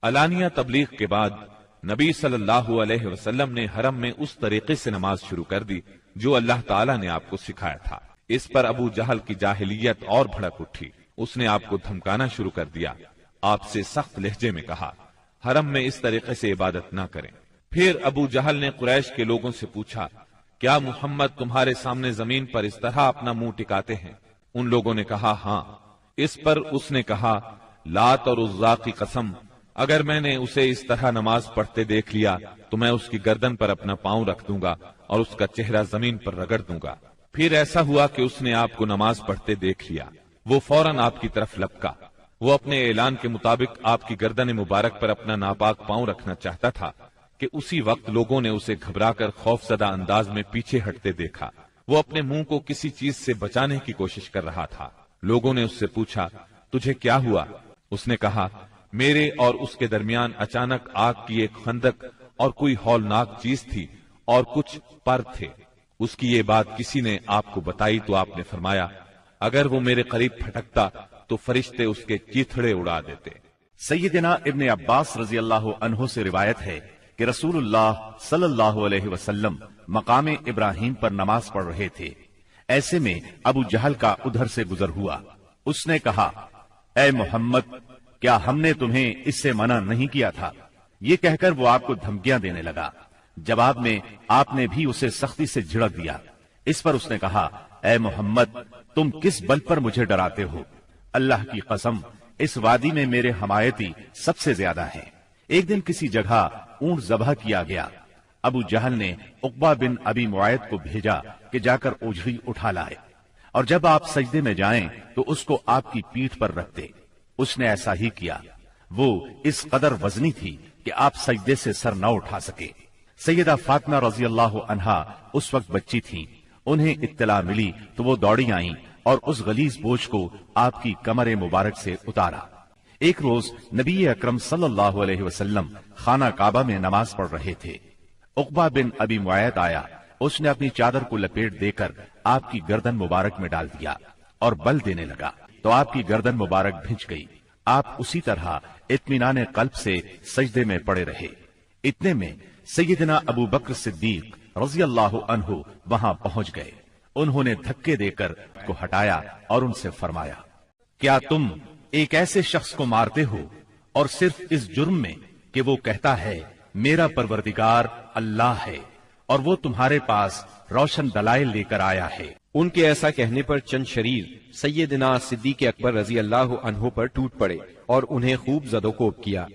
علانیہ تبلیغ کے بعد نبی صلی اللہ علیہ وسلم نے حرم میں اس طریقے سے نماز شروع کر دی جو اللہ تعالیٰ نے آپ کو سکھایا تھا۔ اس پر ابو جہل کی جاہلیت اور بھڑک اٹھی، اس نے آپ کو دھمکانا شروع کر دیا، آپ سے سخت لہجے میں کہا حرم میں اس طریقے سے عبادت نہ کریں۔ پھر ابو جہل نے قریش کے لوگوں سے پوچھا کیا محمد تمہارے سامنے زمین پر اس طرح اپنا منہ ٹکاتے ہیں؟ ان لوگوں نے کہا ہاں۔ اس پر اس نے کہا لات اور عزا کی قسم، اگر میں نے اسے اس طرح نماز پڑھتے دیکھ لیا تو میں اس کی گردن پر اپنا پاؤں رکھ دوں گا اور اس کا چہرہ زمین پر رگڑ دوں گا۔ پھر ایسا ہوا کہ اس نے آپ کو نماز پڑھتے دیکھ لیا، وہ فوراً آپ کی طرف لپکا۔ وہ اپنے اعلان کے مطابق آپ کی گردن مبارک پر اپنا ناپاک پاؤں رکھنا چاہتا تھا کہ اسی وقت لوگوں نے اسے گھبرا کر خوف زدہ انداز میں پیچھے ہٹتے دیکھا۔ وہ اپنے منہ کو کسی چیز سے بچانے کی کوشش کر رہا تھا۔ لوگوں نے اس سے پوچھا تجھے کیا ہوا؟ اس نے کہا میرے اور اس کے درمیان اچانک آگ کی ایک خندق اور کوئی ہولناک چیز تھی اور کچھ پر تھے۔ اس کی یہ بات کسی نے آپ کو بتائی تو آپ نے فرمایا اگر وہ میرے قریب پھٹکتا تو فرشتے اس کے چیتھڑے اڑا دیتے۔ سیدنا ابن عباس رضی اللہ عنہ سے روایت ہے کہ رسول اللہ صلی اللہ علیہ وسلم مقام ابراہیم پر نماز پڑھ رہے تھے۔ ایسے میں ابو جہل کا ادھر سے گزر ہوا۔ اس نے کہا اے محمد کیا ہم نے تمہیں اس سے منع نہیں کیا تھا؟ یہ کہہ کر وہ آپ کو دھمکیاں دینے لگا۔ جواب میں آپ نے بھی اسے سختی سے جھڑک دیا۔ اس پر اس نے کہا اے محمد تم کس بل پر مجھے ڈراتے ہو؟ اللہ کی قسم اس وادی میں میرے حمایتی سب سے زیادہ ہیں۔ ایک دن کسی جگہ اونٹ ذبح کیا گیا۔ ابو جہل نے عقبہ بن ابی معیط کو بھیجا کہ جا کر اوجھڑی اٹھا لائے، اور جب آپ سجدے میں جائیں تو اس کو آپ کی پیٹھ پر رکھ دے۔ اس نے ایسا ہی کیا۔ وہ اس قدر وزنی تھی کہ آپ سجدے سے سر نہ اٹھا سکے۔ سیدہ فاطمہ رضی اللہ عنہا اس وقت بچی تھیں۔ انہیں اطلاع ملی تو وہ دوڑی آئیں اور اس غلیظ بوجھ کو آپ کی کمر مبارک سے اتارا۔ ایک روز نبی اکرم صلی اللہ علیہ وسلم خانہ کعبہ میں نماز پڑھ رہے تھے۔ عقبہ بن ابی معیط آیا، اس نے اپنی چادر کو لپیٹ دے کر آپ کی گردن مبارک میں ڈال دیا اور بل دینے لگا تو آپ کی گردن مبارک بھنج گئی۔ آپ اسی طرح اطمینان قلب سے سجدے میں پڑے رہے۔ اتنے میں سیدنا ابو بکر صدیق رضی اللہ عنہ وہاں پہنچ گئے۔ انہوں نے دھکے دے کر کو ہٹایا اور ان سے فرمایا کیا تم ایک ایسے شخص کو مارتے ہو اور صرف اس جرم میں کہ وہ کہتا ہے میرا پروردگار اللہ ہے اور وہ تمہارے پاس روشن دلائل لے کر آیا ہے؟ ان کے ایسا کہنے پر چند شریر سیدنا صدیق اکبر رضی اللہ عنہ پر ٹوٹ پڑے اور انہیں خوب زد و کوب کیا۔